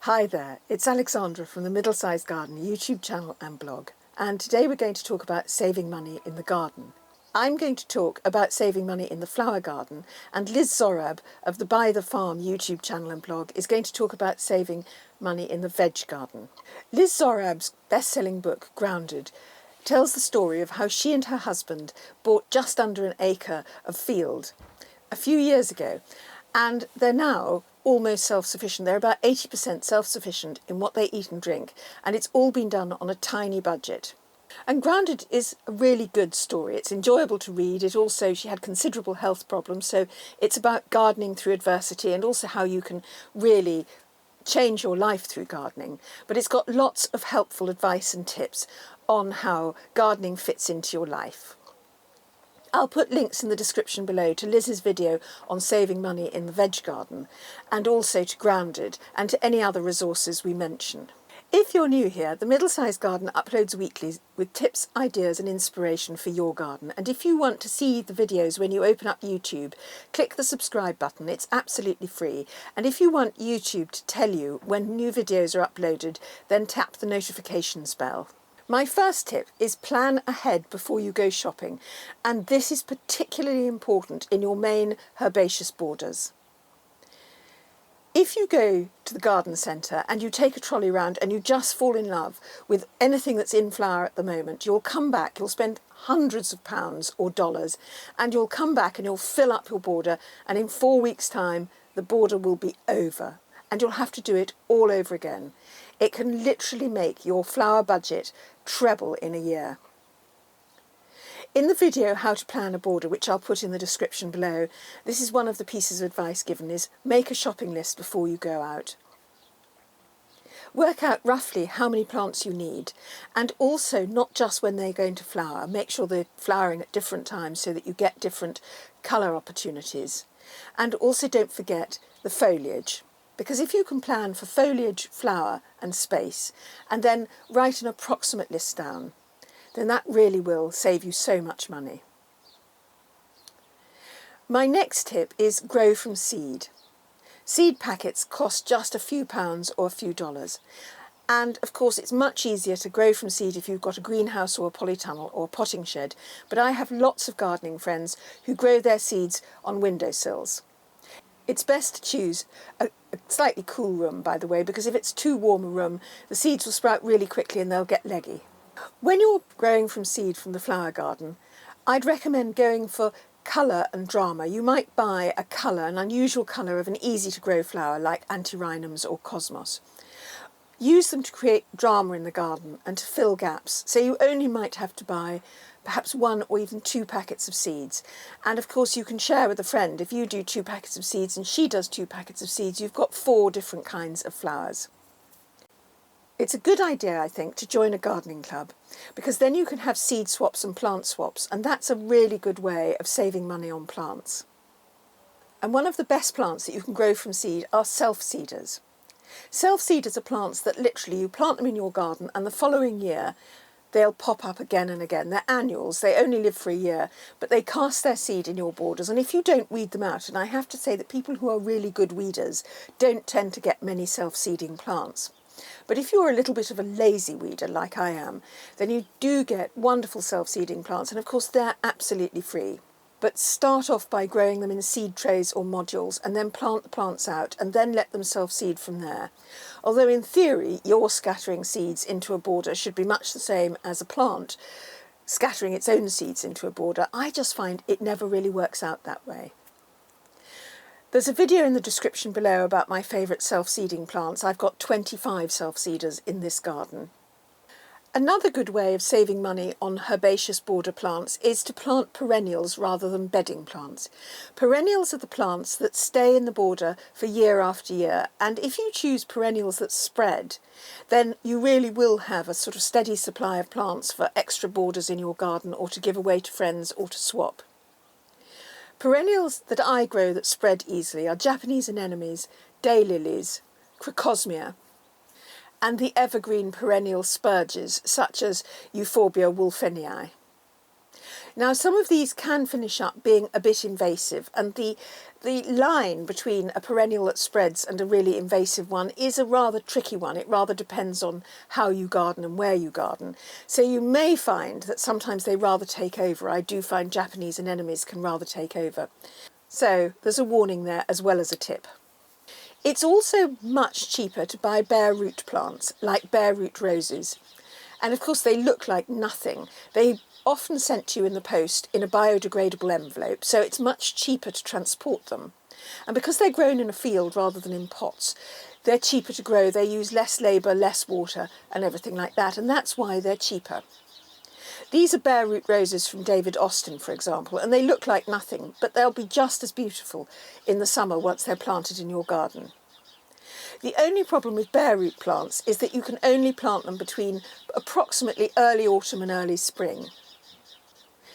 Hi there, it's Alexandra from the Middlesized Garden YouTube channel and blog, and today we're going to talk about saving money in the garden. I'm going to talk about saving money in the flower garden, and Liz Zorab of the Byther Farm YouTube channel and blog is going to talk about saving money in the veg garden. Liz Zorab's best-selling book, Grounded, tells the story of how she and her husband bought just under an acre of field a few years ago, and they're now almost self-sufficient. They're about 80% self-sufficient in what they eat and drink, and it's all been done on a tiny budget. And Grounded is a really good story. It's enjoyable to read. She had considerable health problems, so it's about gardening through adversity and also how you can really change your life through gardening. But it's got lots of helpful advice and tips on how gardening fits into your life. I'll put links in the description below to Liz's video on saving money in the veg garden, and also to Grounded and to any other resources we mention. If you're new here, the Middlesized Garden uploads weekly with tips, ideas and inspiration for your garden. And if you want to see the videos when you open up YouTube, click the subscribe button. It's absolutely free. And if you want YouTube to tell you when new videos are uploaded, then tap the notifications bell. My first tip is plan ahead before you go shopping, and this is particularly important in your main herbaceous borders. If you go to the garden centre and you take a trolley round and you just fall in love with anything that's in flower at the moment, you'll come back, you'll spend hundreds of pounds or dollars, and you'll come back and you'll fill up your border, and in 4 weeks' time the border will be over and you'll have to do it all over again. It can literally make your flower budget treble in a year. In the video How to Plan a Border, which I'll put in the description below, this is one of the pieces of advice given, is make a shopping list before you go out. Work out roughly how many plants you need, and also not just when they're going to flower. Make sure they're flowering at different times so that you get different colour opportunities. And also don't forget the foliage. Because if you can plan for foliage, flower and space, and then write an approximate list down, then that really will save you so much money. My next tip is grow from seed. Seed packets cost just a few pounds or a few dollars. And of course it's much easier to grow from seed if you've got a greenhouse or a polytunnel or a potting shed. But I have lots of gardening friends who grow their seeds on windowsills. It's best to choose a slightly cool room, by the way, because if it's too warm a room, the seeds will sprout really quickly and they'll get leggy. When you're growing from seed from the flower garden, I'd recommend going for colour and drama. You might buy a colour, an unusual colour of an easy to grow flower like antirrhinums or cosmos. Use them to create drama in the garden and to fill gaps, so you only might have to buy perhaps 1 or even 2 packets of seeds. And of course you can share with a friend. If you do 2 packets of seeds and she does 2 packets of seeds, you've got 4 different kinds of flowers. It's a good idea, I think, to join a gardening club, because then you can have seed swaps and plant swaps, and that's a really good way of saving money on plants. And one of the best plants that you can grow from seed are self-seeders. Self-seeders are plants that literally you plant them in your garden and the following year they'll pop up again and again. They're annuals, they only live for a year, but they cast their seed in your borders, and if you don't weed them out, and I have to say that people who are really good weeders don't tend to get many self-seeding plants. But if you're a little bit of a lazy weeder like I am, then you do get wonderful self-seeding plants, and of course they're absolutely free. But start off by growing them in seed trays or modules and then plant the plants out and then let them self-seed from there. Although in theory your scattering seeds into a border should be much the same as a plant scattering its own seeds into a border, I just find it never really works out that way. There's a video in the description below about my favourite self-seeding plants. I've got 25 self-seeders in this garden. Another good way of saving money on herbaceous border plants is to plant perennials rather than bedding plants. Perennials are the plants that stay in the border for year after year, and if you choose perennials that spread, then you really will have a sort of steady supply of plants for extra borders in your garden or to give away to friends or to swap. Perennials that I grow that spread easily are Japanese anemones, daylilies, crocosmia, and the evergreen perennial spurges such as Euphorbia wolfenii. Now, some of these can finish up being a bit invasive, and the line between a perennial that spreads and a really invasive one is a rather tricky one. It rather depends on how you garden and where you garden. So you may find that sometimes they rather take over. I do find Japanese anemones can rather take over. So there's a warning there as well as a tip. It's also much cheaper to buy bare root plants, like bare root roses. And of course they look like nothing. They often sent to you in the post in a biodegradable envelope, so it's much cheaper to transport them. And because they're grown in a field rather than in pots, they're cheaper to grow. They use less labour, less water and everything like that, and that's why they're cheaper. These are bare root roses from David Austin, for example, and they look like nothing, but they'll be just as beautiful in the summer once they're planted in your garden. The only problem with bare root plants is that you can only plant them between approximately early autumn and early spring.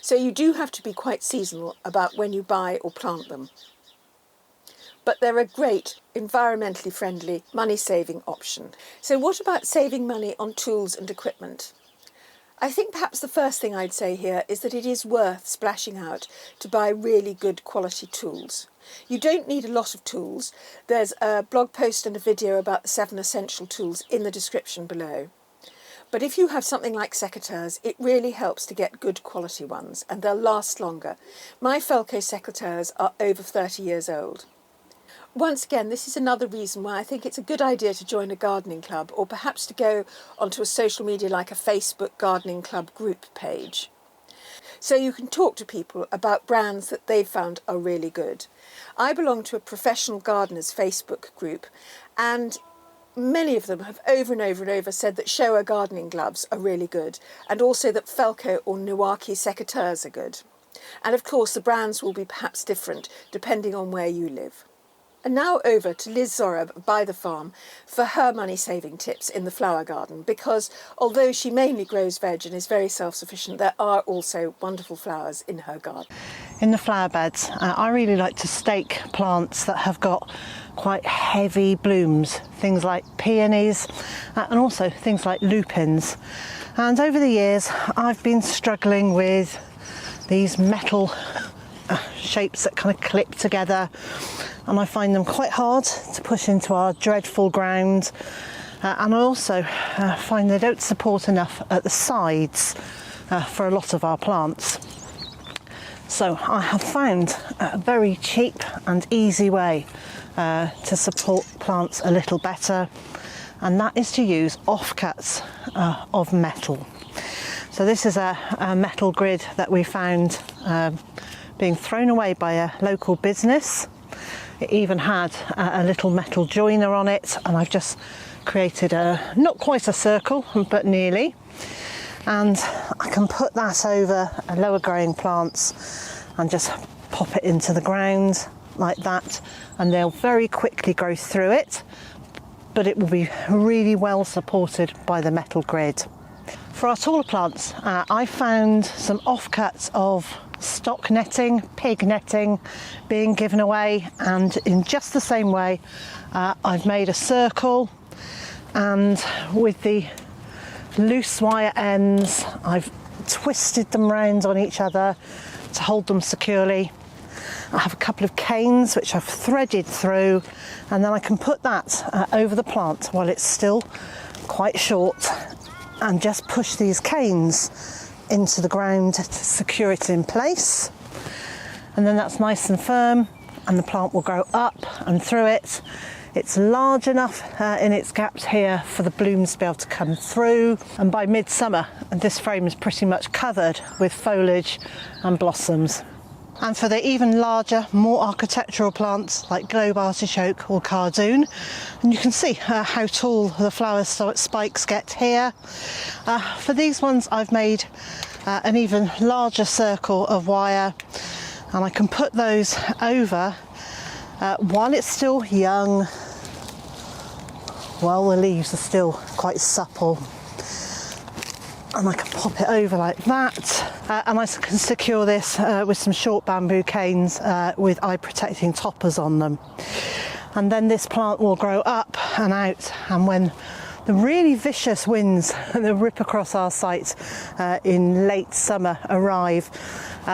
So you do have to be quite seasonal about when you buy or plant them. But they're a great, environmentally friendly, money-saving option. So what about saving money on tools and equipment? I think perhaps the first thing I'd say here is that it is worth splashing out to buy really good quality tools. You don't need a lot of tools. There's a blog post and a video about the 7 essential tools in the description below. But if you have something like secateurs, it really helps to get good quality ones, and they'll last longer. My Felco secateurs are over 30 years old. Once again, this is another reason why I think it's a good idea to join a gardening club, or perhaps to go onto a social media like a Facebook gardening club group page. So you can talk to people about brands that they've found are really good. I belong to a professional gardeners Facebook group, and many of them have over and over and over said that Showa gardening gloves are really good, and also that Felco or Niwaki secateurs are good. And of course the brands will be perhaps different depending on where you live. And now over to Liz Zorab of Byther Farm for her money-saving tips in the flower garden, because although she mainly grows veg and is very self-sufficient, there are also wonderful flowers in her garden. In the flower beds, I really like to stake plants that have got quite heavy blooms, things like peonies and also things like lupins. And over the years, I've been struggling with these metal shapes that kind of clip together, and I find them quite hard to push into our dreadful ground, and I also find they don't support enough at the sides for a lot of our plants. So I have found a very cheap and easy way to support plants a little better, and that is to use offcuts of metal. So this is a metal grid that we found being thrown away by a local business. It even had a little metal joiner on it, and I've just created not quite a circle, but nearly. And I can put that over lower growing plants and just pop it into the ground like that, and they'll very quickly grow through it, but it will be really well supported by the metal grid. For our taller plants, I found some offcuts of stock netting, pig netting being given away, and in just the same way I've made a circle, and with the loose wire ends I've twisted them round on each other to hold them securely. I have a couple of canes which I've threaded through, and then I can put that over the plant while it's still quite short, and just push these canes into the ground to secure it in place, and then that's nice and firm, and the plant will grow up and through it. It's large enough in its gaps here for the blooms to be able to come through, and by midsummer this frame is pretty much covered with foliage and blossoms. And for the even larger, more architectural plants like globe artichoke or cardoon, and you can see how tall the flower spikes get here. For these ones I've made an even larger circle of wire, and I can put those over while it's still young, while the leaves are still quite supple. And I can pop it over like that, and I can secure this with some short bamboo canes with eye protecting toppers on them. And then this plant will grow up and out, and when the really vicious winds that rip across our site in late summer arrive,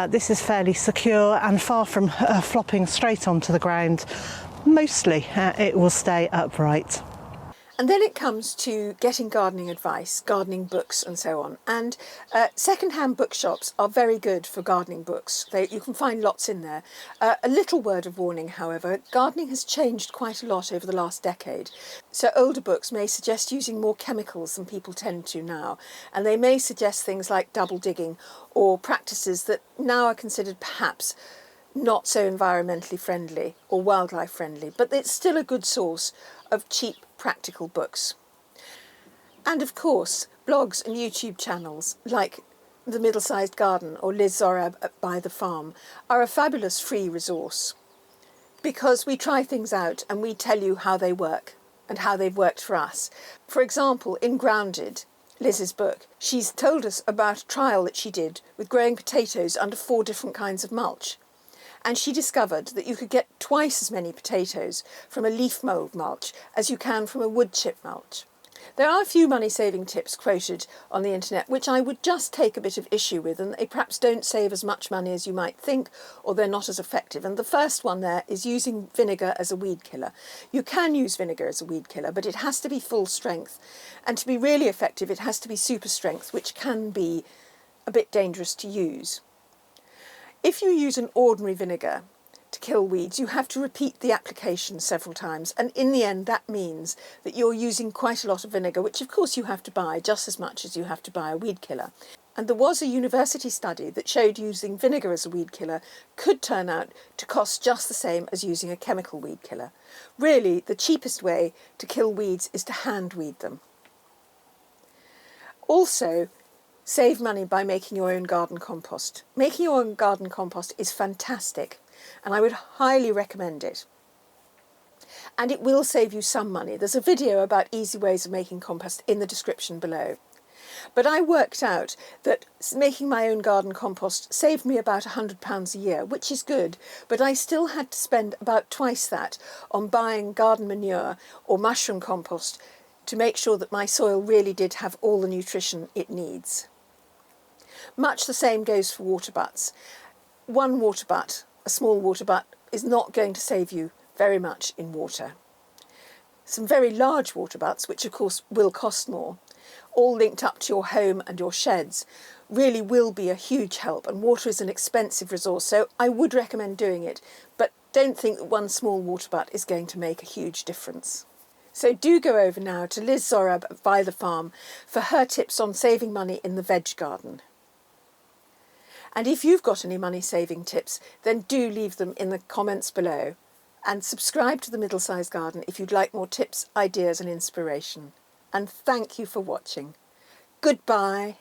this is fairly secure and far from flopping straight onto the ground. Mostly it will stay upright. And then it comes to getting gardening advice, gardening books and so on. And second-hand bookshops are very good for gardening books. You can find lots in there. A little word of warning, however, gardening has changed quite a lot over the last decade. So older books may suggest using more chemicals than people tend to now. And they may suggest things like double digging or practices that now are considered perhaps not so environmentally friendly or wildlife friendly, but it's still a good source of cheap practical books. And of course, blogs and YouTube channels like the Middlesized Garden or Liz Zorab at Byther Farm are a fabulous free resource because we try things out and we tell you how they work and how they've worked for us. For example, in Grounded, Liz's book, she's told us about a trial that she did with growing potatoes under 4 different kinds of mulch. And she discovered that you could get twice as many potatoes from a leaf mould mulch as you can from a wood chip mulch. There are a few money-saving tips quoted on the internet which I would just take a bit of issue with, and they perhaps don't save as much money as you might think, or they're not as effective. And the first one there is using vinegar as a weed killer. You can use vinegar as a weed killer, but it has to be full strength. And to be really effective, it has to be super strength, which can be a bit dangerous to use. If you use an ordinary vinegar to kill weeds, you have to repeat the application several times, and in the end that means that you're using quite a lot of vinegar, which of course you have to buy just as much as you have to buy a weed killer. And there was a university study that showed using vinegar as a weed killer could turn out to cost just the same as using a chemical weed killer. Really, the cheapest way to kill weeds is to hand weed them. Also, save money by making your own garden compost. Making your own garden compost is fantastic, and I would highly recommend it. And it will save you some money. There's a video about easy ways of making compost in the description below. But I worked out that making my own garden compost saved me about £100 a year, which is good, but I still had to spend about twice that on buying garden manure or mushroom compost to make sure that my soil really did have all the nutrition it needs. Much the same goes for water butts. One water butt, a small water butt, is not going to save you very much in water. Some very large water butts, which of course will cost more, all linked up to your home and your sheds, really will be a huge help, and water is an expensive resource, so I would recommend doing it, but don't think that one small water butt is going to make a huge difference. So do go over now to Liz Zorab at Byther Farm for her tips on saving money in the veg garden. And if you've got any money-saving tips, then do leave them in the comments below. And subscribe to the Middlesized Garden if you'd like more tips, ideas and inspiration. And thank you for watching. Goodbye.